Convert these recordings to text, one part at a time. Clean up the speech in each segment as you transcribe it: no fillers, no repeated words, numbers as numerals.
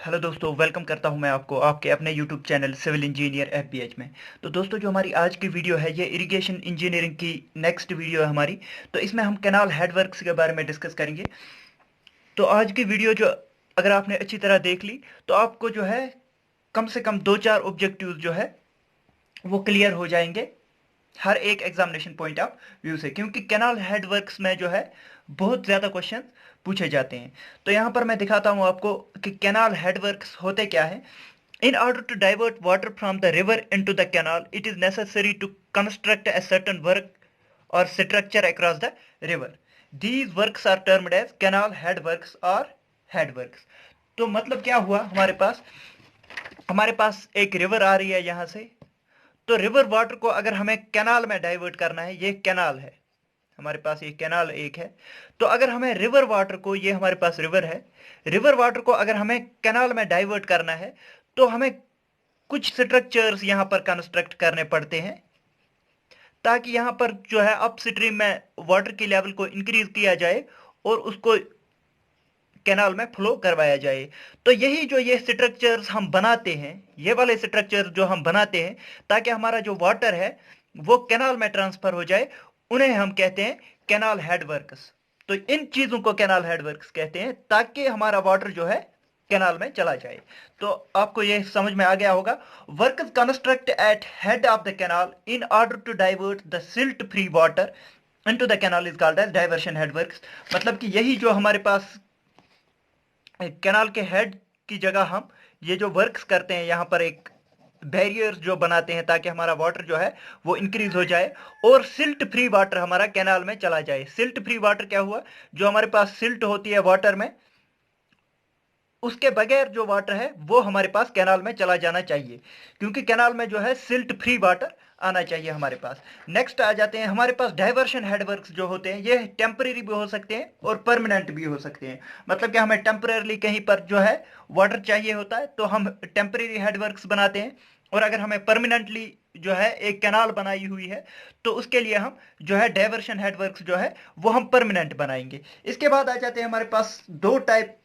Hello दोस्तों, welcome करता हूं मैं आपको आपके अपने यूट्यूब चैनल सिविल इंजीनियर एफबीएच में। तो दोस्तों, जो हमारी आज की वीडियो है ये इरिगेशन इंजीनियरिंग की नेक्स्ट वीडियो है हमारी। तो इसमें हम कैनाल हेडवर्क्स के बारे में डिस्कस करेंगे। तो आज की वीडियो जो अगर आपने अच्छी तरह देख ली तो आपको जो है कम से कम दो चार ऑब्जेक्टिव्स जो है वो क्लियर हो जाएंगे हर एक एग्जामिनेशन पॉइंट ऑफ व्यू से, क्योंकि कैनाल हेडवर्क्स में जो है बहुत ज़्यादा क्वेश्चन पूछे जाते हैं। तो यहाँ पर मैं दिखाता हूँ आपको कि कैनाल हेडवर्क्स होते क्या है। In order to divert water from the river into the canal, it is necessary to construct a certain work or structure across the river. These works are termed as canal headworks or headworks. तो मतलब क्या हुआ, हमारे पास एक river आ रही है यहाँ से। तो रिवर वाटर को अगर हमें कैनाल में डाइवर्ट करना है, ये कैनाल है हमारे पास, ये कैनाल एक है। तो अगर हमें रिवर वाटर को, ये हमारे पास रिवर है, रिवर वाटर को अगर हमें कैनाल में डाइवर्ट करना है तो हमें कुछ स्ट्रक्चर्स यहाँ पर कंस्ट्रक्ट करने पड़ते हैं ताकि यहाँ पर जो है अप स्ट्रीम में वाटर की लेवल को इंक्रीज किया जाए और उसको कैनाल में फ्लो करवाया जाए। तो यही जो ये स्ट्रक्चर्स हम बनाते हैं, ये वाले स्ट्रक्चर जो हम बनाते हैं ताकि हमारा जो वाटर है वो कैनाल में ट्रांसफर हो जाए, उन्हें हम कहते हैं कैनाल हेडवर्क्स। तो इन चीजों को कैनाल हेडवर्क्स कहते हैं ताकि हमारा वाटर जो है कैनाल में चला जाए। तो आपको ये समझ में आ गया होगा। Workers construct at head of the canal in order to divert the silt free water into the canal is called as diversion headworks. मतलब कि यही जो हमारे पास कैनाल के हेड की जगह हम ये जो वर्क्स करते हैं, यहाँ पर एक बैरियर्स जो बनाते हैं ताकि हमारा वाटर जो है वो इंक्रीज हो जाए और सिल्ट फ्री वाटर हमारा कैनाल में चला जाए। सिल्ट फ्री वाटर क्या हुआ, जो हमारे पास सिल्ट होती है वाटर में, उसके बगैर जो वाटर है वो हमारे पास कैनाल में चला जाना चाहिए, क्योंकि कैनाल में जो है सिल्ट फ्री वाटर आना चाहिए हमारे पास। नेक्स्ट आ जाते हैं हमारे पास डाइवर्शन हेडवर्क्स जो होते हैं, ये टेम्परेरी भी हो सकते हैं और परमानेंट भी हो सकते हैं। मतलब कि हमें टेम्परेरली कहीं पर जो है वाटर चाहिए होता है तो हम टेम्परेरी हेडवर्क्स बनाते हैं, और अगर हमें परमानेंटली जो है एक कैनाल बनाई हुई है तो उसके लिए हम जो है डाइवर्शन हेडवर्क्स जो है वो हम परमानेंट बनाएंगे। इसके बाद आ जाते हैं हमारे पास दो टाइप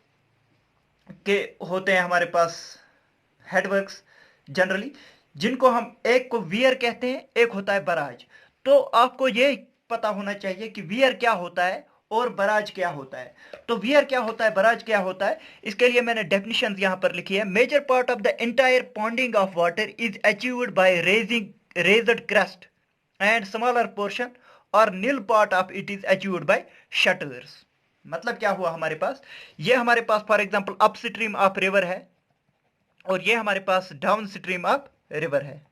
के होते हैं हमारे पास हेडवर्क्स जनरली, जिनको हम, एक को वियर कहते हैं, एक होता है बराज। तो आपको ये पता होना चाहिए कि वियर क्या होता है और बराज क्या होता है। तो वियर क्या होता है, बराज क्या होता है, इसके लिए मैंने डेफिनेशन यहां पर लिखी है। Major part of the entire ponding of water is achieved by raising raised crust and smaller portion or nil part of it is achieved by shutters. मतलब क्या हुआ, ये हमारे पास for example upstream of river है और ये हमारे पास डाउन स्ट्रीम ऑफ रिवर है।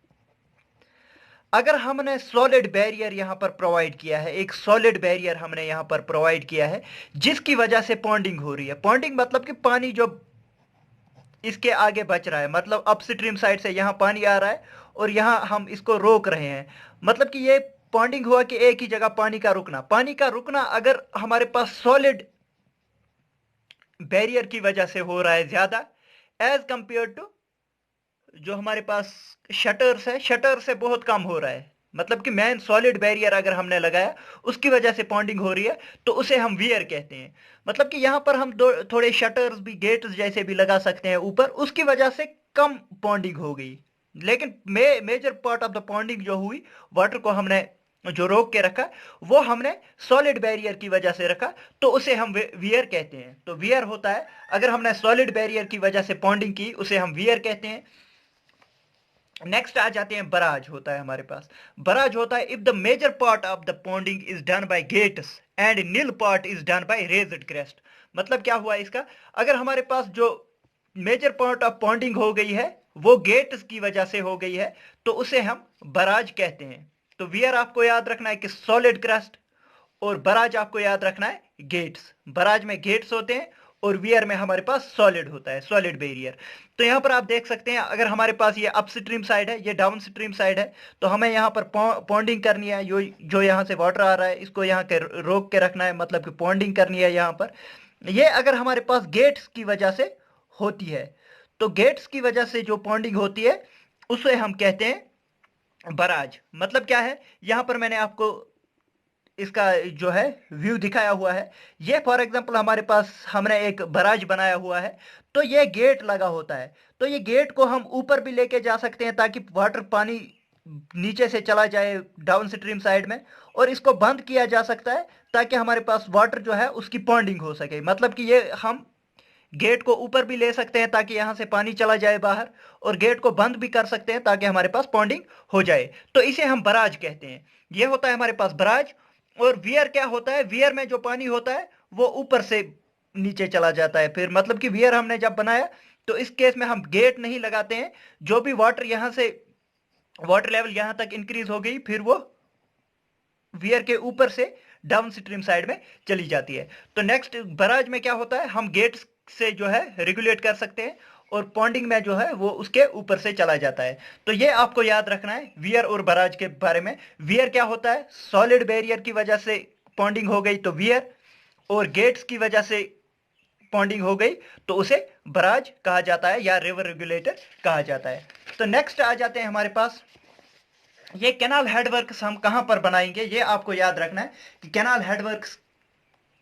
अगर हमने सॉलिड बैरियर यहां पर प्रोवाइड किया है, एक सॉलिड बैरियर हमने यहां पर प्रोवाइड किया है जिसकी वजह से पॉन्डिंग हो रही है। पॉन्डिंग मतलब कि पानी जो इसके आगे बच रहा है, मतलब अपस्ट्रीम साइड से यहां पानी आ रहा है और यहां हम इसको रोक रहे हैं। मतलब कि ये पॉन्डिंग हुआ कि एक ही जगह पानी का रुकना अगर हमारे पास सॉलिड बैरियर की वजह से हो रहा है ज्यादा एज कंपेयर टू जो हमारे पास शटर्स है, शटर से बहुत कम हो रहा है। मतलब कि मेन सॉलिड बैरियर अगर हमने लगाया उसकी वजह से पॉन्डिंग हो रही है तो उसे हम वियर कहते हैं। मतलब कि यहां पर हम थोड़े शटर्स भी, गेट्स जैसे भी लगा सकते हैं ऊपर, उसकी वजह से कम पॉन्डिंग हो गई। लेकिन major part of the ponding जो हुई, वाटर को हमने जो रोक के रखा वो हमने सॉलिड बैरियर की वजह से रखा, तो उसे हम वियर कहते हैं। तो वियर होता है, अगर हमने सॉलिड बैरियर की वजह से पॉन्डिंग की उसे हम वियर कहते हैं। नेक्स्ट आ जाते हैं बराज होता है हमारे पास। बराज होता है if the major part of the ponding is done by gates and nil part is done by raised crest. मतलब क्या हुआ इसका, अगर हमारे पास जो मेजर पार्ट ऑफ पॉन्डिंग हो गई है वो गेट्स की वजह से हो गई है तो उसे हम बराज कहते हैं। तो वियर आपको याद रखना है कि सॉलिड क्रस्ट, और बराज आपको याद रखना है गेट्स। बराज में गेट्स होते हैं और वियर में हमारे पास सॉलिड होता है, सॉलिड बैरियर। तो यहां पर आप देख सकते हैं, अगर हमारे पास ये अपस्ट्रीम साइड है, ये डाउन स्ट्रीम साइड है, तो हमें यहाँ पर पॉन्डिंग करनी है। जो यहाँ से वाटर आ रहा है इसको यहाँ के रोक के रखना है, मतलब कि पॉन्डिंग करनी है यहाँ पर। ये अगर हमारे पास गेट्स की वजह से होती है, तो गेट्स की वजह से जो पॉन्डिंग होती है उसे हम कहते हैं बराज। मतलब क्या है, यहां पर मैंने आपको इसका जो है व्यू दिखाया हुआ है। ये फॉर एग्जांपल हमारे पास हमने एक बराज बनाया हुआ है, तो ये गेट लगा होता है। तो ये गेट को हम ऊपर भी लेके जा सकते हैं ताकि वाटर पानी नीचे से चला जाए डाउन स्ट्रीम साइड में, और इसको बंद किया जा सकता है ताकि हमारे पास वाटर जो है उसकी पॉन्डिंग हो सके। मतलब कि ये हम गेट को ऊपर भी ले सकते हैं ताकि यहां से पानी चला जाए बाहर, और गेट को बंद भी कर सकते हैं ताकि हमारे पास पॉन्डिंग हो जाए। तो इसे हम बराज कहते हैं। ये होता है हमारे पास बराज। और वियर क्या होता है? वियर में जो पानी होता है वो ऊपर से नीचे चला जाता है। फिर मतलब कि वियर हमने जब बनाया तो इस केस में हम गेट नहीं लगाते हैं। जो भी वाटर यहां से वाटर लेवल यहां तक इंक्रीज हो गई, फिर वो वियर के ऊपर से डाउन स्ट्रीम साइड में चली जाती है। तो नेक्स्ट बराज में क्या होता है, हम गेट से जो है रेगुलेट कर सकते हैं, और पॉन्डिंग में जो है वो उसके ऊपर से चला जाता है। तो ये आपको याद रखना है वियर और बराज के बारे में। वियर क्या होता है? सॉलिड बैरियर की वजह से पॉन्डिंग हो गई तो वियर, और गेट्स की वजह से पॉन्डिंग हो गई तो उसे बराज कहा जाता है या रिवर रेगुलेटर कहा जाता है। तो नेक्स्ट आ जाते हैं हमारे पास, ये कैनाल हेडवर्क्स हम कहां पर बनाएंगे। ये आपको याद रखना है कि कैनाल हेडवर्क्स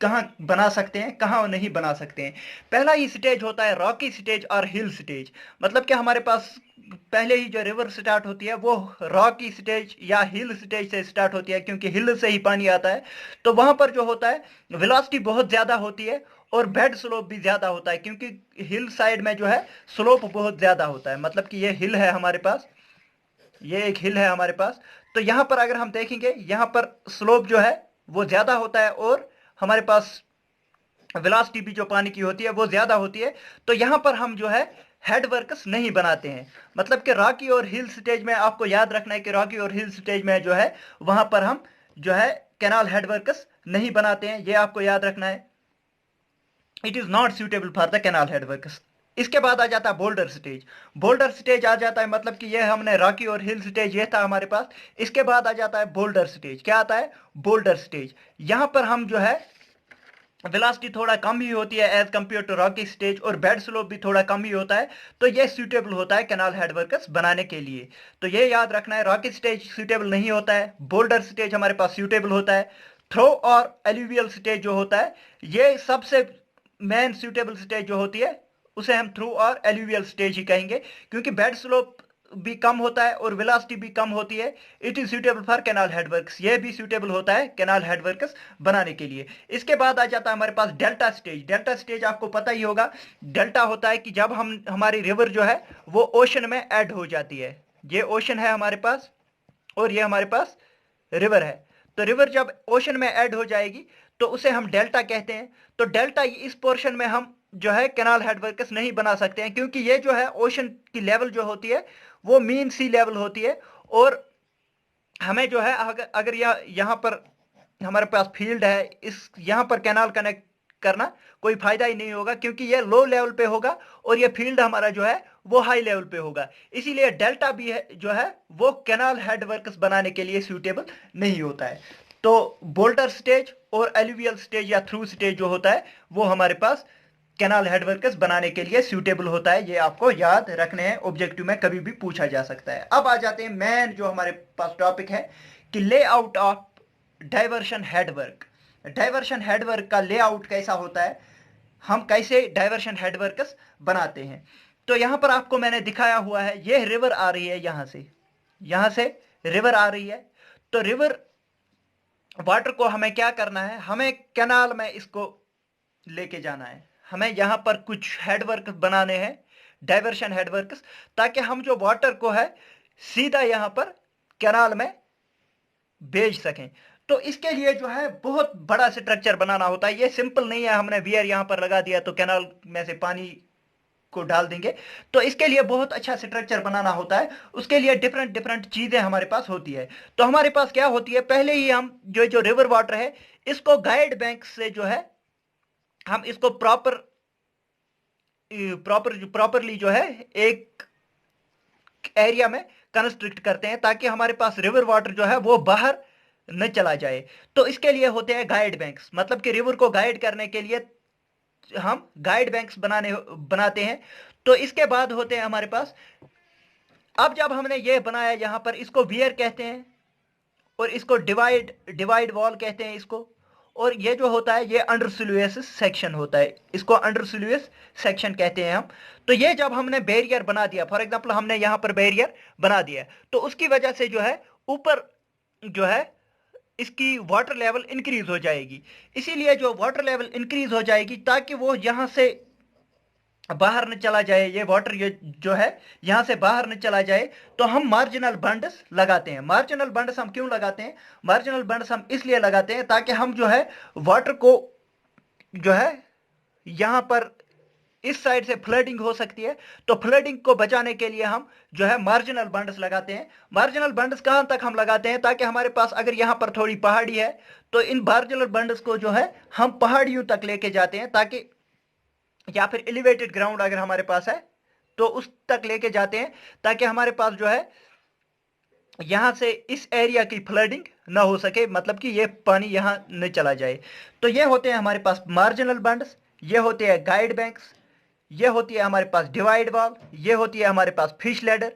कहां बना सकते हैं, कहां नहीं बना सकते हैं। पहला ही स्टेज होता है रॉकी स्टेज और हिल स्टेज। मतलब कि हमारे पास पहले ही जो रिवर स्टार्ट होती है वो रॉकी स्टेज या हिल स्टेज से स्टार्ट होती है, क्योंकि हिल से ही पानी आता है। तो वहां पर जो होता है वेलोसिटी बहुत ज्यादा होती है, और बेड स्लोप भी ज्यादा होता है, क्योंकि हिल साइड में जो है स्लोप बहुत ज्यादा होता है। मतलब कि ये हिल है हमारे पास, ये एक हिल है हमारे पास। तो यहां पर अगर हम देखेंगे, यहां पर स्लोप जो है वो ज्यादा होता है, और हमारे पास वेलोसिटी भी जो पानी की होती है वो ज्यादा होती है। तो यहां पर हम जो है हेड वर्क्स नहीं बनाते हैं। मतलब कि रॉकी और हिल स्टेज में आपको याद रखना है कि रॉकी और हिल स्टेज में जो है वहां पर हम जो है कैनाल हेड वर्क्स नहीं बनाते हैं। ये आपको याद रखना है, it is not suitable for the canal head works. इसके बाद आ जाता है बोल्डर स्टेज। बोल्डर स्टेज आ जाता है, मतलब कि ये हमने रॉकी और हिल स्टेज ये था हमारे पास। इसके बाद आ जाता है बोल्डर स्टेज। क्या आता है? Boulder stage. यहां पर हम जो है वेलोसिटी थोड़ा कम ही होती है as compared to rocky stage, और बेड स्लोप भी थोड़ा कम ही होता है। तो ये सूटेबल होता है कैनाल हेडवर्क्स बनाने के लिए। तो ये याद रखना है, रॉकी स्टेज सूटेबल नहीं होता है, बोल्डर स्टेज हमारे पास सूटेबल होता है। थ्रो और एल्यूवियल स्टेज जो होता है, ये सबसे मेन सूटेबल स्टेज जो होती है उसे हम थ्रू और एल्यूवियल स्टेज ही कहेंगे, क्योंकि बेड स्लोप भी कम होता है और वेलोसिटी भी कम होती है। It is suitable for canal headworks. ये भी सूटेबल होता है कैनाल हेडवर्क्स बनाने के लिए। इसके बाद आ जाता है हमारे पास डेल्टा स्टेज। डेल्टा स्टेज आपको पता ही होगा, डेल्टा होता है कि जब हम हमारी रिवर जो है वो ओशन में ऐड हो जाती है। ये ओशन है हमारे पास, और ये हमारे पास रिवर है। तो रिवर जब ओशन में ऐड हो जाएगी तो उसे हम डेल्टा कहते हैं। तो डेल्टा इस पोर्शन में हम जो है कैनाल हेडवर्क्स नहीं बना सकते हैं, क्योंकि ये जो है ओशन की लेवल जो होती है वो मीन सी लेवल होती है। और हमें जो है अगर यहाँ पर हमारे पास फील्ड है, इस यहाँ पर कैनाल कनेक्ट करना कोई फायदा ही नहीं होगा, क्योंकि ये लो लेवल पे होगा और ये फील्ड हमारा जो है वो हाई लेवल पे होगा। इसीलिए डेल्टा भी है जो है वो कैनाल हेडवर्क्स बनाने के लिए सूटेबल नहीं होता है। तो बोल्टर स्टेज और एलुवियल स्टेज या थ्रू स्टेज जो होता है वो हमारे पास कैनाल हेडवर्क्स बनाने के लिए सूटेबल होता है। ये आपको याद रखने हैं, ऑब्जेक्टिव में कभी भी पूछा जा सकता है। अब आ जाते हैं मेन जो हमारे पास टॉपिक है कि layout of diversion headwork. Diversion headwork का लेआउट कैसा होता है, हम कैसे डाइवर्शन हेडवर्क्स बनाते हैं। तो यहां पर आपको मैंने दिखाया हुआ है, ये रिवर आ रही है यहां से रिवर आ रही है। तो रिवर वाटर को हमें क्या करना है, हमें कैनाल में इसको लेके जाना है। हमें यहां पर कुछ हेडवर्क बनाने हैं, डाइवर्शन हेडवर्क्स, ताकि हम जो वाटर को है सीधा यहां पर कैनाल में भेज सकें। तो इसके लिए जो है बहुत बड़ा स्ट्रक्चर बनाना होता है। ये सिंपल नहीं है हमने वियर यहां पर लगा दिया तो कैनाल में से पानी को डाल देंगे। तो इसके लिए बहुत अच्छा स्ट्रक्चर बनाना होता है। उसके लिए डिफरेंट डिफरेंट चीजें हमारे पास होती है। तो हमारे पास क्या होती है, पहले ही हम जो जो रिवर वाटर है इसको गाइड बैंक से जो है हम इसको प्रॉपरली जो है एक एरिया में कंस्ट्रक्ट करते हैं, ताकि हमारे पास रिवर वाटर जो है वो बाहर न चला जाए। तो इसके लिए होते हैं गाइड बैंक्स। मतलब कि रिवर को गाइड करने के लिए हम गाइड बैंक्स बनाते हैं। तो इसके बाद होते हैं हमारे पास, अब जब हमने ये बनाया यहां पर, इसको वियर कहते हैं, और इसको डिवाइड वॉल कहते हैं इसको। और ये जो होता है ये अंडर सिलुएस सेक्शन होता है, इसको अंडर सिलुएस सेक्शन कहते हैं हम। तो ये जब हमने बैरियर बना दिया, फॉर एग्जांपल हमने यहां पर बैरियर बना दिया, तो उसकी वजह से जो है ऊपर जो है इसकी वाटर लेवल इंक्रीज हो जाएगी। इसीलिए जो वाटर लेवल इंक्रीज हो जाएगी ताकि वो यहां से बाहर न चला जाए, ये वाटर ये जो है यहां से बाहर न चला जाए, तो हम मार्जिनल बंड्स लगाते हैं। मार्जिनल बंड्स हम क्यों लगाते हैं? मार्जिनल बंड्स हम इसलिए लगाते हैं ताकि हम जो है वाटर को जो है यहां पर इस साइड से फ्लडिंग हो सकती है, तो फ्लडिंग को बचाने के लिए हम जो है मार्जिनल बंड्स लगाते हैं। मार्जिनल बंड्स कहां तक हम लगाते हैं? ताकि हमारे पास अगर यहां पर थोड़ी पहाड़ी है तो इन मार्जिनल बंड्स को जो है हम पहाड़ियों तक लेके जाते हैं, ताकि या फिर एलिवेटेड ग्राउंड अगर हमारे पास है तो उस तक लेके जाते हैं, ताकि हमारे पास जो है यहां से इस एरिया की फ्लडिंग ना हो सके, मतलब कि ये पानी यहां न चला जाए। तो ये होते हैं हमारे पास मार्जिनल बंड्स, ये होते हैं गाइड बैंक्स, ये होती है हमारे पास डिवाइड वॉल, ये होती है हमारे पास फिश लैडर,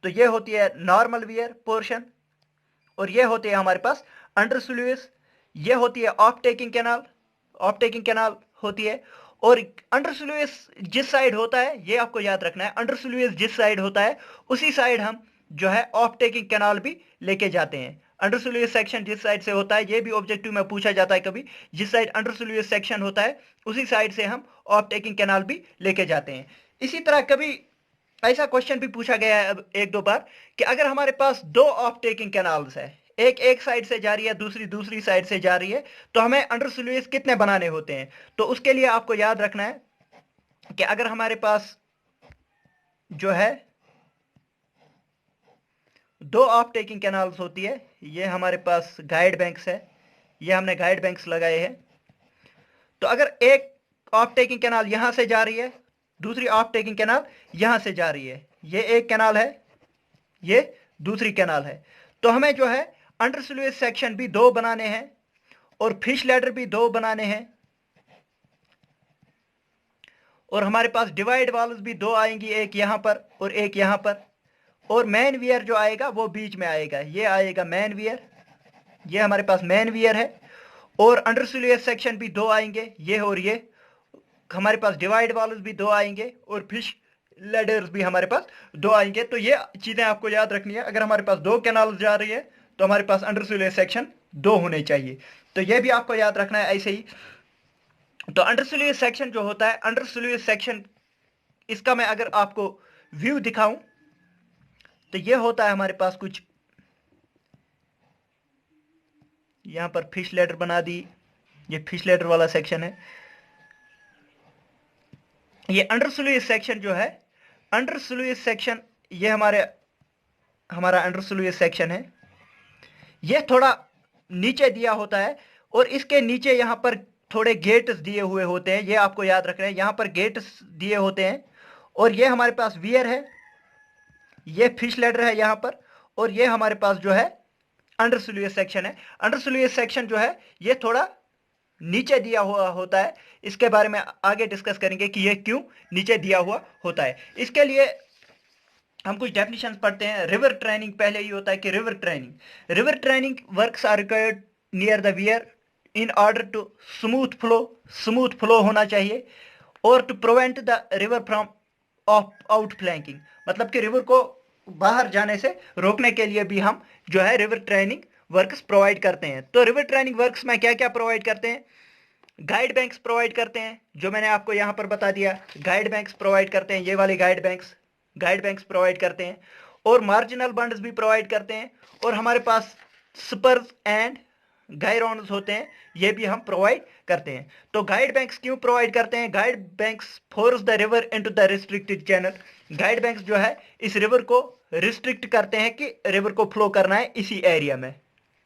तो ये होती है नॉर्मल वियर पोर्शन, और ये होती है हमारे पास अंडर स्लूइस, ये होती है off taking canal, of taking canal होती है। और अंडर स्लूइस जिस साइड होता है, ये आपको याद रखना है, अंडर स्लूइस जिस साइड होता है उसी साइड हम जो है ऑफ टेकिंग कैनाल भी लेके जाते हैं। अंडर स्लूइस सेक्शन जिस साइड से होता है, ये भी ऑब्जेक्टिव में पूछा जाता है कभी, जिस साइड अंडर स्लूइस सेक्शन होता है उसी साइड से हम ऑफ टेकिंग कैनाल भी लेके जाते हैं। इसी तरह कभी ऐसा क्वेश्चन भी पूछा गया है अब एक दो बार कि अगर हमारे पास दो ऑफ टेकिंग कैनाल्स है, एक साइड से जा रही है, दूसरी साइड से जा रही है, तो हमें अंडर स्लूइस कितने बनाने होते हैं? तो उसके लिए आपको याद रखना है कि अगर हमारे पास जो है दो ऑफ टेकिंग कैनाल्स होती है, ये हमारे पास गाइड बैंक्स है, ये हमने गाइड बैंक्स लगाए हैं, तो अगर एक ऑफ टेकिंग कैनाल यहां से जा रही है, दूसरी ऑफ टेकिंग कैनाल यहां से जा रही है, ये एक कैनाल है, ये दूसरी कैनाल है, तो हमें जो है अंडर स्लूइस सेक्शन भी दो बनाने हैं और फिश लैडर भी दो बनाने हैं, और हमारे पास डिवाइड वॉल्स भी दो आएंगी, एक यहां पर और एक यहां पर, और मैन वियर जो आएगा वो बीच में आएगा, ये आएगा मैन वियर, ये हमारे पास मैन वियर है। और अंडर स्लूइस सेक्शन भी दो आएंगे, ये और ये, हमारे पास डिवाइड वॉल्स भी दो आएंगे और फिश लैडर्स भी हमारे पास दो आएंगे। तो ये चीजें आपको याद रखनी है, अगर हमारे पास दो कैनाल जा रही है तो हमारे पास अंडर स्लूइस सेक्शन दो होने चाहिए, तो ये भी आपको याद रखना है ऐसे ही। तो अंडर स्लूइस सेक्शन जो होता है, अंडर स्लूइस सेक्शन, इसका मैं अगर आपको व्यू दिखाऊं तो ये होता है हमारे पास कुछ, यहां पर फिश लैडर बना दी, ये फिश लैडर वाला सेक्शन है। ये अंडर स्लूइस सेक्शन जो है, अंडर स्लूइस सेक्शन, ये हमारा अंडर स्लूइस सेक्शन है, ये थोड़ा नीचे दिया होता है, और इसके नीचे यहां पर थोड़े गेट्स दिए हुए होते हैं, ये आपको याद रखना है, यहां पर गेट्स दिए होते हैं। और ये हमारे पास वियर है, ये फिश लैडर है यहां पर, और ये हमारे पास जो है अंडर स्लूइस सेक्शन है। अंडर स्लूइस सेक्शन जो है ये थोड़ा नीचे दिया हुआ होता है, इसके बारे में आगे डिस्कस करेंगे कि ये क्यों नीचे दिया हुआ होता है। इसके लिए हम कुछ डेफिनेशन पढ़ते हैं। रिवर ट्रेनिंग पहले ही होता है कि river training works are required near the weir in order to smooth flow होना चाहिए, और to prevent the river from out flanking, मतलब कि रिवर को बाहर जाने से रोकने के लिए भी हम जो है रिवर ट्रेनिंग वर्क्स प्रोवाइड करते हैं। तो रिवर ट्रेनिंग वर्क्स में क्या क्या प्रोवाइड करते हैं? गाइड बैंक्स प्रोवाइड करते हैं, जो मैंने आपको यहां पर बता दिया, गाइड बैंक्स प्रोवाइड करते हैं, ये वाले गाइड बैंक्स प्रोवाइड करते हैं, और मार्जिनल बंड्स भी प्रोवाइड करते हैं, और हमारे पास स्पर्स एंड गायरॉन्स होते हैं, ये भी हम प्रोवाइड करते हैं। तो गाइड बैंक्स क्यों प्रोवाइड करते हैं? Guide banks force the river into the restricted channel, guide banks जो है इस रिवर को रिस्ट्रिक्ट करते हैं कि रिवर को फ्लो करना है इसी एरिया में,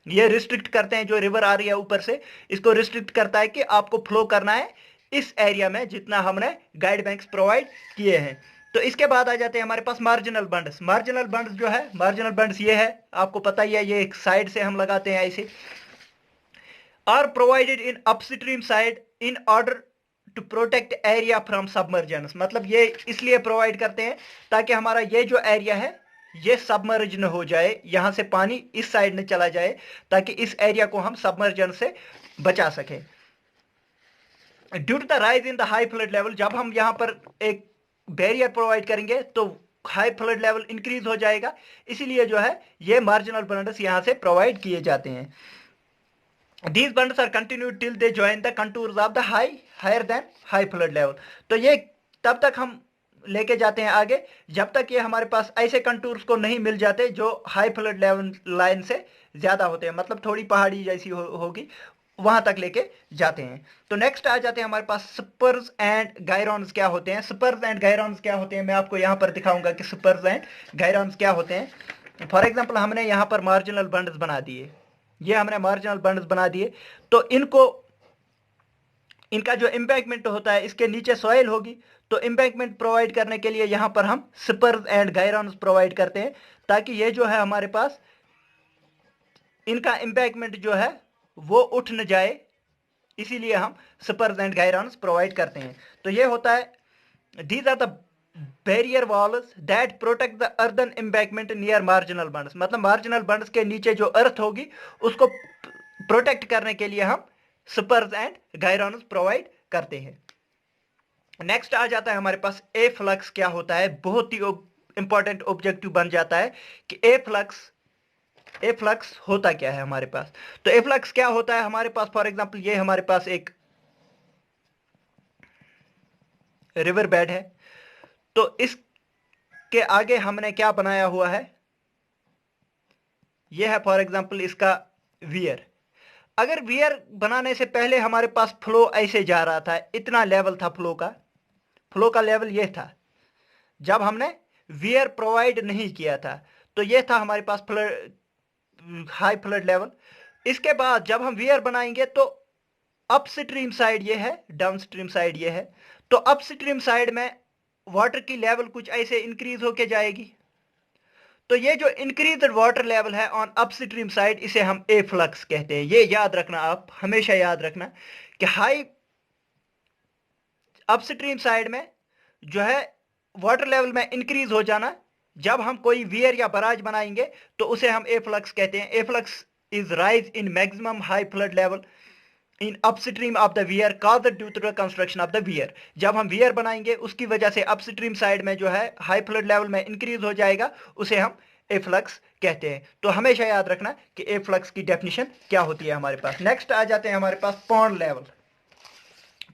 ये रिस्ट्रिक्ट करते हैं, जो रिवर आ रही है ऊपर से इसको रिस्ट्रिक्ट करता है कि आपको फ्लो करना है इस एरिया में जितना हमने गाइड बैंक्स प्रोवाइड किए हैं। तो इसके बाद आ जाते हैं हमारे पास मार्जिनल बंड्स जो है, मार्जिनल बंड्स ये है, आपको पता ही है, ये एक साइड से हम लगाते हैं ऐसे, are provided in upstream side in order to protect area from submergence, मतलब ये इसलिए प्रोवाइड करते हैं ताकि हमारा ये जो एरिया है ये सबमर्ज न हो जाए, यहां से पानी इस साइड न चला जाए, ताकि इस एरिया को हम सबमर्जन से बचा सके। Due to the rise in the high flood level, जब हम यहां पर एक बैरियर प्रोवाइड करेंगे तो हाई फ्लड लेवल इंक्रीज हो जाएगा, इसीलिए जो है ये मार्जिनल बंडल्स यहां से प्रोवाइड किए जाते हैं। These bundles are continued till they join the contours of the higher than high flood level। तो ये तब तक हम लेके जाते हैं आगे जब तक ये हमारे पास ऐसे कंटूर्स को नहीं मिल जाते जो हाई फ्लड लेवल लाइन से ज्यादा होते हैं, मतलब थोड़ी पहाड़ी जैसी होगी, वहां तक लेके जाते हैं। तो नेक्स्ट आ जाते हैं हमारे पास स्पर्स एंड गायरॉन्स क्या होते हैं। स्पर्स एंड गायरॉन्स क्या होते हैं, मैं आपको यहाँ पर दिखाऊंगा कि स्पर्स एंड गायरॉन्स क्या होते हैं। फॉर एग्जाम्पल हमने यहाँ पर मार्जिनल बंड्स बना दिए, ये हमने मार्जिनल बंड्स बना दिए, तो इनका जो एम्बैंकमेंट होता है इसके नीचे सॉइल होगी, तो एम्बैंकमेंट प्रोवाइड करने के लिए यहां पर हम स्पर्स एंड गायरॉन्स प्रोवाइड करते हैं, ताकि ये जो है हमारे पास इनका एम्बैंकमेंट जो है वो उठ न जाए, इसीलिए हम स्पर्स एंड गायरॉन्स प्रोवाइड करते हैं। तो ये होता है, these are the barrier walls that protect the earthen embankment near marginal bunds, मतलब मार्जिनल बंड्स के नीचे जो अर्थ होगी उसको प्रोटेक्ट करने के लिए हम स्पर्स एंड गायरॉन्स प्रोवाइड करते हैं। नेक्स्ट आ जाता है हमारे पास ए फ्लक्स क्या होता है, बहुत ही इंपॉर्टेंट ऑब्जेक्टिव बन जाता है कि ए फ्लक्स होता क्या है हमारे पास। तो ए फ्लक्स क्या होता है हमारे पास, फॉर एग्जांपल ये हमारे पास एक रिवर बेड है, तो इसके आगे हमने क्या बनाया हुआ है, यह है फॉर एग्जांपल इसका वियर। अगर वियर बनाने से पहले हमारे पास फ्लो ऐसे जा रहा था, इतना लेवल था फ्लो का लेवल यह था, जब हमने वियर प्रोवाइड नहीं किया था, तो यह था हमारे पास हाई फ्लड लेवल। इसके बाद जब हम वियर बनाएंगे तो अपस्ट्रीम साइड ये है, डाउनस्ट्रीम साइड ये है, तो अपस्ट्रीम साइड में वाटर की लेवल कुछ ऐसे इंक्रीज होके जाएगी। तो ये जो इंक्रीज वाटर लेवल है ऑन अपस्ट्रीम साइड, इसे हम ए फ्लक्स कहते हैं। ये याद रखना, आप हमेशा याद रखना कि हाई अपस्ट्रीम साइड में जो है वाटर लेवल में इंक्रीज हो जाना, जब हम कोई वियर या बराज बनाएंगे तो उसे हम ए फ्लक्स कहते हैं। Afflux is rise in maximum high flood level in upstream of the weir cause due to the construction of the weir. जब हम वियर बनाएंगे उसकी वजह से अपस्ट्रीम साइड में जो है हाई फ्लड लेवल में इंक्रीज हो जाएगा, उसे हम ए फ्लक्स कहते हैं। तो हमेशा याद रखना कि ए फ्लक्स की डेफिनेशन क्या होती है हमारे पास। नेक्स्ट आ जाते हैं हमारे पास पॉन्ड लेवल।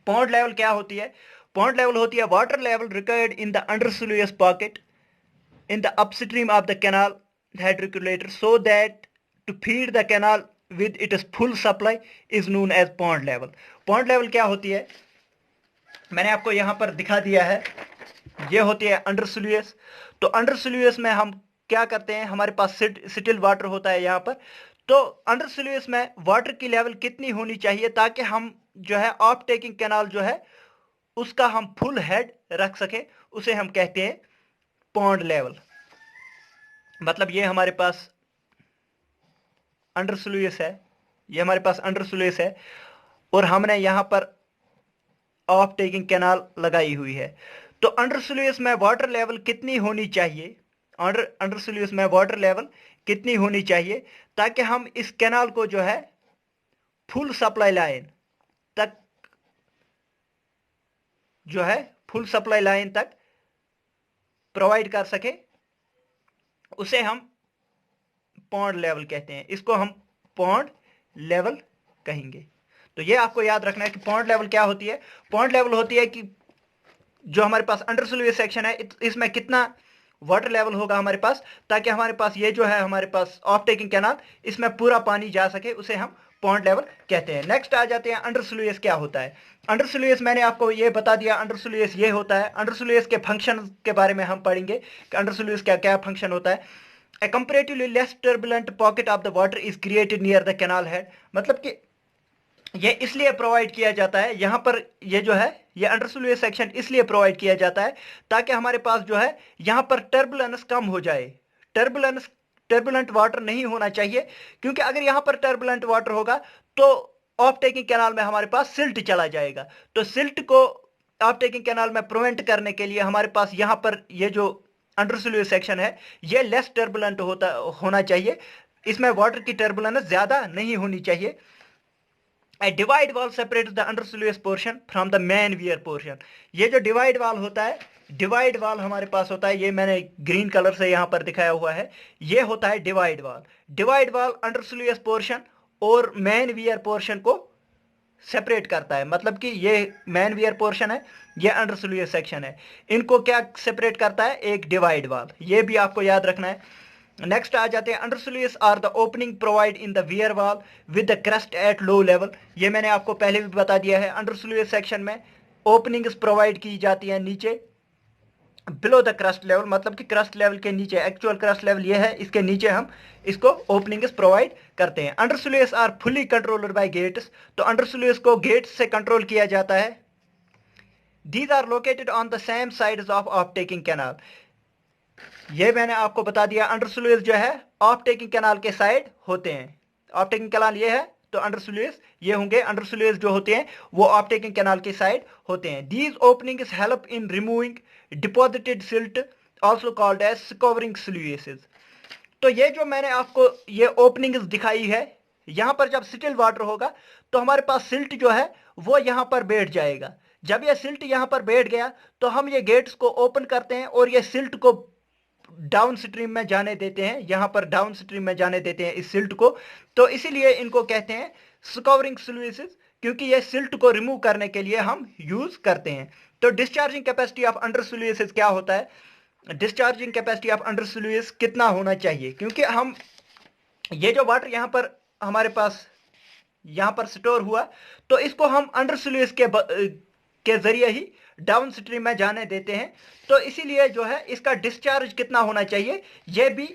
पॉन्ड लेवल क्या होती है, पॉन्ड लेवल होती है water level record in the undersluice pocket in the upstream of the canal head regulator so that to feed the canal with its full supply is known as pond level। pond level क्या होती है, मैंने आपको यहां पर दिखा दिया है, ये होती है अंडरस्लूइस। तो अंडरस्लूइस में हम क्या करते हैं, हमारे पास स्टिल वाटर होता है यहां पर, तो अंडरस्लूइस में वाटर की लेवल कितनी होनी चाहिए ताकि हम जो है ऑफ टेकिंग कैनाल जो है उसका हम फुल हेड रख सके, उसे हम कहते हैं पॉन्ड लेवल। मतलब ये हमारे पास अंडरस्लूइस है, ये हमारे पास अंडरस्लूइस है और हमने यहां पर ऑफ टेकिंग कैनाल लगाई हुई है। तो अंडरस्लूइस में वाटर लेवल कितनी होनी चाहिए, अंडरस्लूइस में वाटर लेवल कितनी होनी चाहिए ताकि हम इस कैनाल को जो है फुल सप्लाई लाइन तक जो है फुल सप्लाई लाइन तक प्रोवाइड कर सके, उसे हम पॉन्ड लेवल कहते हैं। इसको हम पॉन्ड लेवल कहेंगे। तो ये आपको याद रखना है कि पॉन्ड लेवल क्या होती है। पॉन्ड लेवल होती है कि जो हमारे पास अंडरस्लूइस सेक्शन है इसमें कितना वाटर लेवल होगा हमारे पास, ताकि हमारे पास ये जो है हमारे पास ऑफ टेकिंग कैनाल इसमें पूरा पानी जा सके, उसे हम पॉन्ड लेवल कहते हैं। नेक्स्ट आ जाते हैं अंडरस्लूइस क्या होता है। अंडरस्लूइस मैंने आपको ये बता दिया, अंडरस्लूइस ये होता है। अंडरस्लूइस के फंक्शन के बारे में हम पढ़ेंगे कि अंडरस्लूइस क्या क्या फंक्शन होता है। A comparatively less turbulent pocket of the water is created near the canal head, मतलब कि ये इसलिए प्रोवाइड किया जाता है यहाँ पर, ये जो है ये अंडरस्लूइस सेक्शन इसलिए प्रोवाइड किया जाता है ताकि हमारे पास जो है यहाँ पर टर्बुलेंस कम हो जाए। टर्बुलेंट वाटर नहीं होना चाहिए, क्योंकि अगर यहाँ पर टर्बुलेंट वाटर होगा तो ऑफ टेकिंग कैनाल में हमारे पास सिल्ट चला जाएगा। तो सिल्ट को ऑफ टेकिंग कैनाल में प्रिवेंट करने के लिए हमारे पास यहाँ पर ये जो अंडरस्लूइस सेक्शन है ये लेस टर्बुलेंट होना चाहिए, इसमें वाटर की टर्बुलेंस ज्यादा नहीं होनी चाहिए। A divide wall separates the undersluice portion from the main weir portion। ये जो डिवाइड वॉल होता है, डिवाइड वॉल हमारे पास होता है, ये मैंने ग्रीन कलर से यहां पर दिखाया हुआ है, ये होता है divide wall. Divide wall undersluice portion और मेन वियर पोर्शन को सेपरेट करता है, मतलब कि ये मेन वियर पोर्शन है, ये अंडरस्लूइस सेक्शन है, इनको क्या सेपरेट करता है, एक डिवाइड वॉल। ये भी आपको याद रखना है। नेक्स्ट आ जाते हैं undersluice are the opening provide in the weir wall with the crust at low level. ये मैंने आपको पहले भी बता दिया है, अंडरस्लूइस सेक्शन में ओपनिंग्स प्रोवाइड की जाती है नीचे बिलो द क्रस्ट लेवल, मतलब कि क्रस्ट लेवल के नीचे, एक्चुअल क्रस्ट लेवल ये है, इसके नीचे हम इसको ओपनिंग्स प्रोवाइड करते हैं। Undersluice are fully controlled by gates, तो अंडरस्लूइस को गेट्स से कंट्रोल किया जाता है। These are located on the same sides of off taking canal. ये मैंने आपको बता दिया, अंडरस्लूइस जो है ऑफ टेकिंग कैनाल के साइड होते हैं। ऑफ टेकिंग कैनाल ये है तो अंडरस्लूइस ये होंगे, अंडरस्लूइस जो होते हैं वो ऑफ टेकिंग कैनाल के साइड होते हैं। These openings help in removing deposited silt also called as covering sluices. तो ये जो मैंने आपको ये ओपनिंग्स दिखाई है, यहां पर जब स्टिल वाटर होगा तो हमारे पास सिल्ट जो है वो यहां पर बैठ जाएगा। जब ये सिल्ट यहां पर बैठ गया तो हम ये गेट्स को ओपन करते हैं और ये सिल्ट को डाउन स्ट्रीम में जाने देते हैं, यहां पर डाउन स्ट्रीम में जाने देते हैं इस सिल्ट को। तो इसीलिए इनको कहते हैं स्कवरिंग स्लूइसेस, क्योंकि ये सिल्ट को रिमूव करने के लिए हम यूज करते हैं। तो डिस्चार्जिंग कैपेसिटी ऑफ अंडरस्लूइसेस क्या होता है, डिस्चार्जिंग कैपेसिटी ऑफ अंडरस्लूइस कितना होना चाहिए, क्योंकि हम ये जो वाटर यहां पर हमारे पास यहां पर स्टोर हुआ तो इसको हम अंडरस्लूइस के जरिए ही डाउन स्ट्रीम में जाने देते हैं। तो इसीलिए जो है इसका डिस्चार्ज कितना होना चाहिए यह भी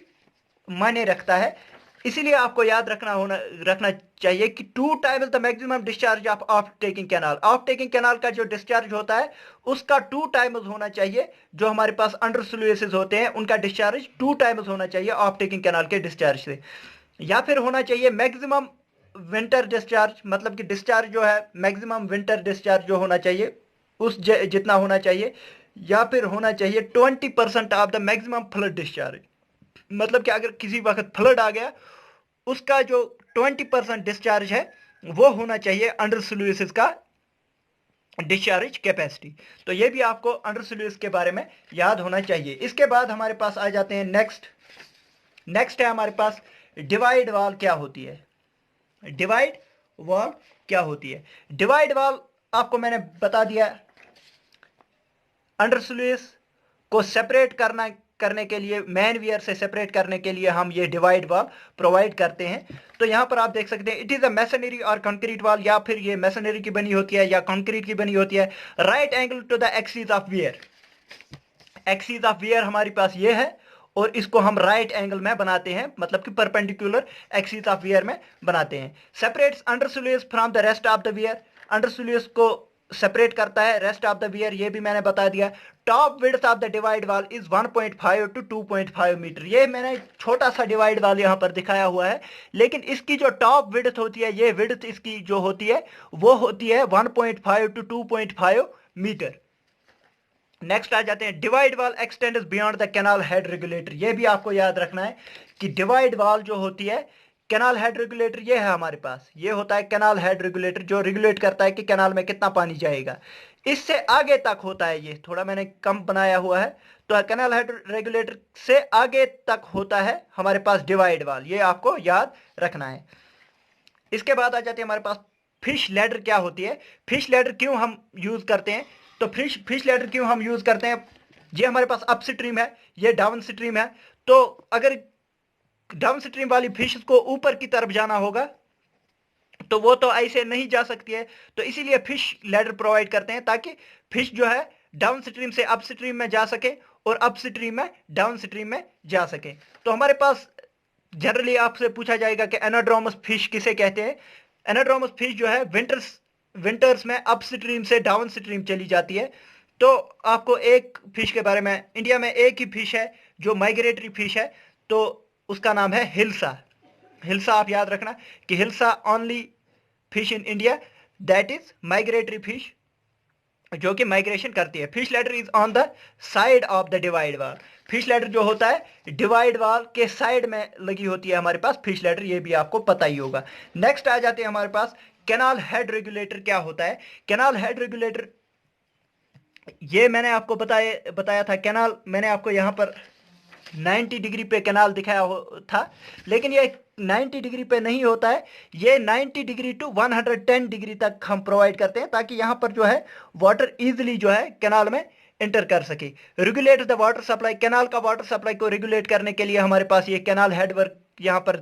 मायने रखता है। इसीलिए आपको याद रखना चाहिए कि 2 times the maximum discharge of off taking canal. Of taking canal का जो डिस्चार्ज होता है उसका 2 टाइम्स होना चाहिए। जो हमारे पास अंडरस्लूइसेस होते हैं उनका डिस्चार्ज 2 टाइम्स होना चाहिए ऑफ टेकिंग कैनाल के डिस्चार्ज से, या फिर होना चाहिए मैक्सिमम विंटर डिस्चार्ज, मतलब कि डिस्चार्ज जो है मैक्सिमम विंटर डिस्चार्ज जो होना चाहिए उस जितना होना चाहिए, या फिर होना चाहिए 20% of the maximum flood discharge. मतलब कि अगर किसी वक्त फ्लड आ गया उसका जो 20% डिस्चार्ज है वो होना चाहिए अंडरस्लूइसेस का डिस्चार्ज कैपेसिटी। तो ये भी आपको अंडरस्लूइस के बारे में याद होना चाहिए। इसके बाद हमारे पास आ जाते हैं नेक्स्ट है हमारे पास डिवाइड वॉल क्या होती है। डिवाइड वॉल क्या होती है, डिवाइड वॉल आपको मैंने बता दिया, अंडरस्लूइस को सेपरेट करने के लिए, मैन वियर से सेपरेट करने के लिए हम ये डिवाइड वॉल प्रोवाइड करते हैं। तो यहां पर आप देख सकते हैं इट इज अ मैसनरी और कंक्रीट वॉल, या फिर ये मैसनरी की बनी होती है या कंक्रीट की बनी होती है। Right angle to the axis of weir, axis of weir हमारे पास ये है और इसको हम राइट एंगल में बनाते हैं, मतलब कि परपेंडिकुलर एक्सिस ऑफ वियर में बनाते हैं। Separates undersluice from the rest of the weir, undersluice को सेपरेट करता है रेस्ट ऑफ द वियर, ये भी मैंने बता दिया। Top width of the divide wall is 1.5 to 2.5 metre. ये मैंने छोटा सा डिवाइड वॉल यहां पर दिखाया हुआ है, लेकिन इसकी जो टॉप विड्थ होती है, ये विड्थ इसकी जो होती है वो होती है 1.5 to 2.5 मीटर। नेक्स्ट आ जाते हैं divide wall x tends beyond the canal head regulator. ये भी आपको याद रखना है कि डिवाइड वॉल जो होती है, कैनाल हेड रेगुलेटर ये है हमारे पास, ये होता है कैनाल हेड रेगुलेटर जो रेगुलेट करता है कि कैनाल में कितना पानी जाएगा। इससे आगे तक होता है, ये थोड़ा मैंने कम बनाया हुआ है, तो कैनाल हेड रेगुलेटर से आगे तक होता है हमारे पास डिवाइड वॉल, ये आपको याद रखना है। इसके बाद आ जाते हैं हमारे पास फिश लैडर क्या होती है। फिश लैडर क्यों हम यूज करते हैं, तो फिश लैडर क्यों हम यूज करते हैं, ये हमारे पास अप स्ट्रीम है, ये डाउन स्ट्रीम है। तो अगर डाउन स्ट्रीम वाली फिश को ऊपर की तरफ जाना होगा तो वो तो ऐसे नहीं जा सकती है, तो इसीलिए फिश लैडर प्रोवाइड करते हैं ताकि फिश जो है डाउन स्ट्रीम से अप स्ट्रीम में जा सके और अप स्ट्रीम में डाउन स्ट्रीम में जा सके। तो हमारे पास जनरली आपसे पूछा जाएगा कि एनाड्रोमस फिश किसे कहते हैं। एनाड्रोमस फिश जो है विंटर्स में अप स्ट्रीम से डाउन स्ट्रीम चली जाती है। तो आपको एक फिश के बारे में, इंडिया में एक ही फिश है जो माइग्रेटरी फिश है, तो उसका नाम है हिल्सा। हिल्सा आप याद रखना कि hilsa only fish in India that is migratory fish, जो कि माइग्रेशन करती है। Fish ladder is on the side of the divide wall. Fish ladder जो होता है डिवाइड वाल के साइड में लगी होती है हमारे पास फिश लैडर, ये भी आपको पता ही होगा। नेक्स्ट आ जाते हैं हमारे पास कैनाल हेड रेगुलेटर क्या होता है। कैनाल हेड रेगुलेटर ये मैंने आपको बताया था। कैनाल मैंने आपको यहाँ पर 90 डिग्री पे कैनाल दिखाया था, लेकिन ये 90 डिग्री पे नहीं होता है, ये 90 डिग्री टू 110 डिग्री तक हम प्रोवाइड करते हैं ताकि यहाँ पर जो है वाटर इजीली जो है कैनाल में एंटर कर सके। Regulate the water supply, canal का वाटर सप्लाई को रेगुलेट करने के लिए हमारे पास ये कैनाल हेड वर्क, यहाँ पर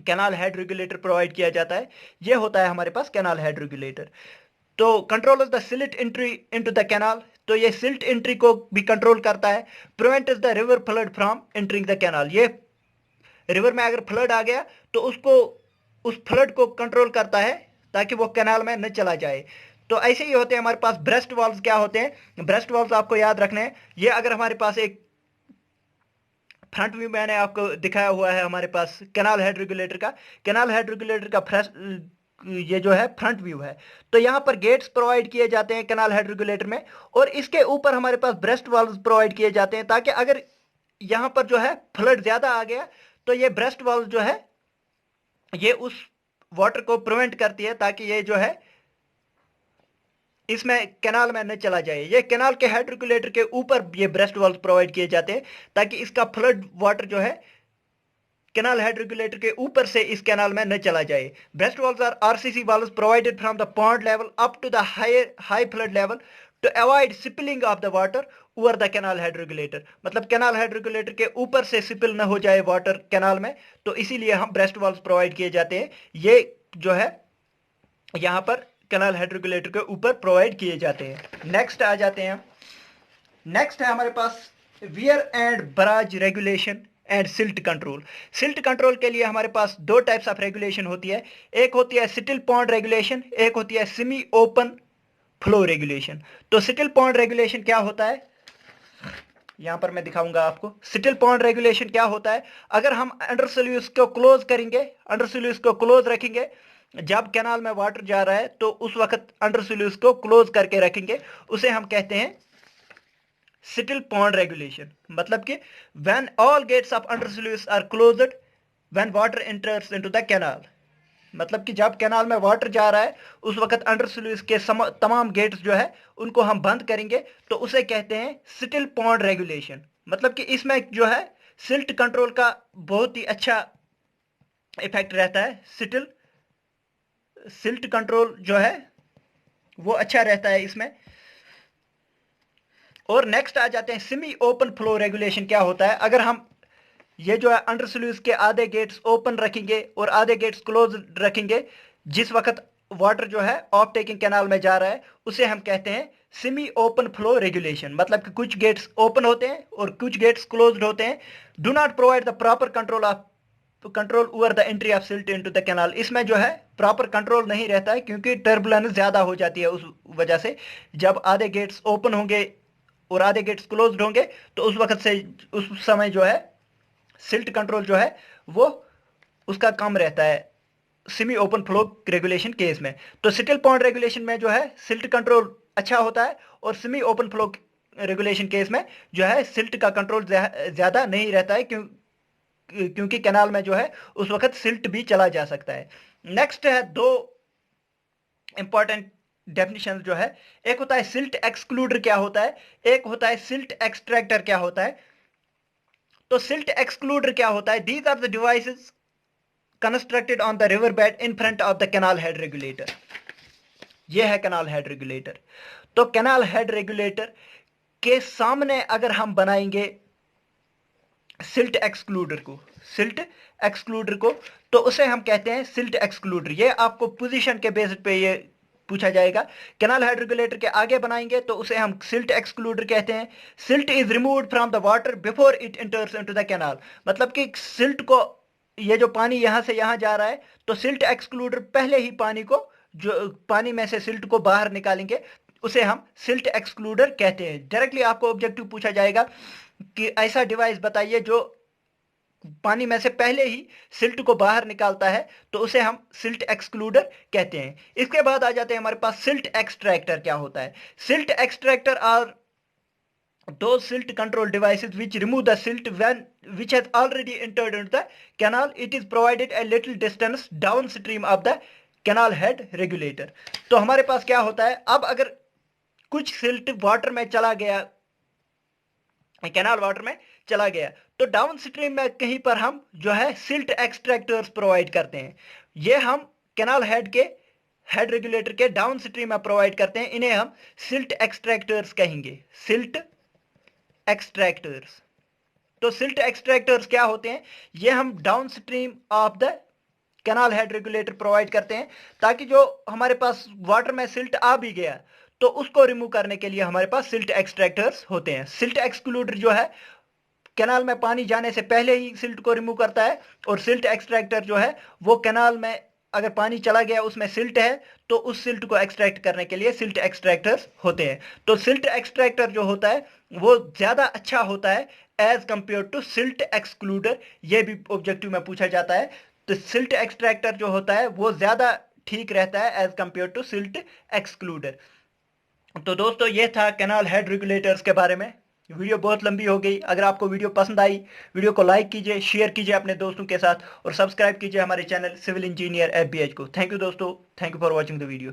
कैनाल हेड रेगुलेटर प्रोवाइड किया जाता है। ये होता है हमारे पास कैनाल हेड रेगुलेटर। तो control the silt entry into the canal, तो ये सिल्ट एंट्री को भी कंट्रोल करता है। Prevent the river flood from entering the canal, ये रिवर में अगर फ्लड आ गया तो उसको, उस फ्लड को कंट्रोल करता है ताकि वो कैनाल में न चला जाए। तो ऐसे ही होते हैं हमारे पास ब्रेस्ट वाल्व्स। क्या होते हैं ब्रेस्ट वाल्व्स, आपको याद रखने हैं। ये अगर हमारे पास एक फ्रंट व्यू मैंने आपको दिखाया हुआ है हमारे पास कैनाल हेड रेगुलेटर का, कैनाल हेड रेगुलेटर का ये जो है फ्रंट व्यू है। तो यहाँ पर गेट्स प्रोवाइड किए जाते हैं कैनाल हेड रेगुलेटर में, और इसके ऊपर हमारे पास ब्रेस्ट वाल्व्स प्रोवाइड किए जाते हैं ताकि अगर यहाँ पर जो है फ्लड ज्यादा आ गया तो ये ब्रेस्ट वाल्व जो है ये उस वाटर को प्रिवेंट करती है ताकि ये जो है इसमें कैनाल में न चला जाए। ये कैनाल के हेड रेगुलेटर के ऊपर ये ब्रेस्ट वाल्व प्रोवाइड किए जाते हैं ताकि इसका फ्लड वाटर जो है कैनाल हेड रेगुलेटर के ऊपर से इस कैनाल में न चला जाए। Breast valves are RCC valves provided from the pond level up to the high flood level to avoid spilling of the water over the canal head regulator, मतलब canal head regulator के ऊपर से सिपिल न हो जाए वाटर कैनाल में, तो इसीलिए हम ब्रेस्ट वाल्व्स प्रोवाइड किए जाते हैं। ये जो है यहाँ पर कैनाल हेड रेगुलेटर के ऊपर प्रोवाइड किए जाते हैं। नेक्स्ट आ जाते हैं, नेक्स्ट है हमारे पास weir and barrage regulation and silt control. Silt control के लिए हमारे पास दो टाइप्स ऑफ रेगुलेशन होती है, एक होती है सिटिल पॉन्ड रेगुलेशन, एक होती है सेमी ओपन फ्लो रेगुलेशन। तो सिटिल पॉन्ड रेगुलेशन क्या होता है, यहां पर मैं दिखाऊंगा आपको। सिटिल पॉन्ड रेगुलेशन क्या होता है, अगर हम अंडर स्लूइस को क्लोज करेंगे, अंडर स्लूइस को क्लोज रखेंगे, जब कैनाल में वाटर जा रहा है तो उस वक्त अंडर स्लूइस को क्लोज करके रखेंगे, उसे हम कहते हैं सिटिल पॉन्ड रेगुलेशन। मतलब कि when all gates of under sluice are closed when water enters into the canal, मतलब कि जब कैनाल में वाटर जा रहा है उस वक्त अंडर स्लूइस के तमाम गेट्स जो है उनको हम बंद करेंगे, तो उसे कहते हैं सिटिल पॉन्ड रेगुलेशन। मतलब कि इसमें जो है सिल्ट कंट्रोल का बहुत ही अच्छा इफेक्ट रहता है। सिल्ट कंट्रोल जो है वो अच्छा रहता है इसमें। और नेक्स्ट आ जाते हैं सेमी ओपन फ्लो रेगुलेशन। क्या होता है, अगर हम ये जो है अंडर स्लूइस के आधे गेट्स ओपन रखेंगे और आधे गेट्स क्लोज रखेंगे, जिस वक्त वाटर जो है ऑफ टेकिंग कैनाल में जा रहा है, उसे हम कहते हैं सेमी ओपन फ्लो रेगुलेशन। मतलब कि कुछ गेट्स ओपन होते हैं और कुछ गेट्स क्लोज्ड होते हैं। Do not provide the proper control over the entry of silt into the canal. इसमें जो है प्रॉपर कंट्रोल नहीं रहता है क्योंकि टर्बुलेंस ज्यादा हो जाती है। उस वजह से जब आधे गेट्स ओपन होंगे और आधे गेट्स क्लोज्ड होंगे तो उस वक्त से उस समय जो है सिल्ट कंट्रोल जो है वो उसका कम रहता है semi open flow regulation case में। तो सिटिल पॉन्ड रेगुलेशन में जो है सिल्ट कंट्रोल अच्छा होता है और semi open flow regulation case में जो है सिल्ट का कंट्रोल ज्यादा नहीं रहता है, क्योंकि कैनाल में जो है उस वक्त सिल्ट भी चला जा सकता है। नेक्स्ट है दो इंपॉर्टेंट डेफिनेशन जो है, एक होता है सिल्ट एक्सक्लूडर क्या होता है, एक होता है सिल्ट एक्सट्रैक्टर क्या होता है। तो सिल्ट एक्सक्लूडर क्या होता है, these are the devices constructed on the river bed in front of the canal head regulator. यह है कैनाल हेड रेगुलेटर। तो कैनाल हेड रेगुलेटर के सामने अगर हम बनाएंगे सिल्ट एक्सक्लूडर को तो उसे हम कहते हैं सिल्ट एक्सक्लूडर। ये आपको पोजीशन के बेसिस पे ये पूछा जाएगा। कैनाल हेड रेगुलेटर के आगे बनाएंगे तो उसे हम सिल्ट एक्सक्लूडर कहते हैं। Silt is removed from the water before it enters into the canal. मतलब कि सिल्ट को, ये जो पानी यहां से यहां जा रहा है, तो सिल्ट एक्सक्लूडर पहले ही पानी को, जो पानी में से सिल्ट को बाहर निकालेंगे, उसे हम सिल्ट एक्सक्लूडर कहते हैं। डायरेक्टली आपको ऑब्जेक्टिव पूछा जाएगा कि ऐसा डिवाइस बताइए जो पानी में से पहले ही सिल्ट को बाहर निकालता है, तो उसे हम सिल्ट एक्सक्लूडर कहते हैं। इसके बाद आ जाते हैं हमारे पास सिल्ट एक्सट्रैक्टर क्या होता है। Silt extractor are those silt control devices which remove the silt when which has already entered into the canal. It is provided a little distance downstream of the canal head regulator. तो हमारे पास क्या होता है, अब अगर कुछ silt water में चला गया, कैनाल वाटर में चला गया, तो डाउन स्ट्रीम में कहीं पर हम जो है सिल्ट एक्सट्रैक्टर्स प्रोवाइड करते हैं। ये हम कैनाल हेड के हेड रेगुलेटर के डाउन स्ट्रीम में प्रोवाइड करते हैं, इन्हें हम सिल्ट एक्सट्रैक्टर्स कहेंगे, सिल्ट एक्सट्रैक्टर्स। तो सिल्ट एक्सट्रैक्टर्स क्या होते हैं, ये हम down stream of the canal head regulator provide करते हैं, ताकि जो हमारे पास वाटर में सिल्ट आ भी गया तो उसको रिमूव करने के लिए हमारे पास सिल्ट एक्सट्रैक्टर्स होते हैं। सिल्ट एक्सक्लूडर जो है कैनाल में पानी जाने से पहले ही सिल्ट को रिमूव करता है, और सिल्ट एक्सट्रैक्टर जो है वो कैनाल में अगर पानी चला गया उसमें सिल्ट है तो उस सिल्ट को एक्सट्रैक्ट करने के लिए सिल्ट एक्सट्रैक्टर्स होते हैं। तो सिल्ट एक्सट्रैक्टर जो होता है वो ज्यादा अच्छा होता है as compared to silt excluder, ये भी ऑब्जेक्टिव में पूछा जाता है। तो सिल्ट एक्सट्रैक्टर जो होता है वो ज्यादा ठीक रहता है as compared to silt excluder. तो दोस्तों ये था कैनाल हेड रेगुलेटर्स के बारे में। वीडियो बहुत लंबी हो गई, अगर आपको वीडियो पसंद आई, वीडियो को लाइक कीजिए, शेयर कीजिए अपने दोस्तों के साथ, और सब्सक्राइब कीजिए हमारे चैनल सिविल इंजीनियर FBH को। थैंक यू दोस्तों, thank you for watching the video.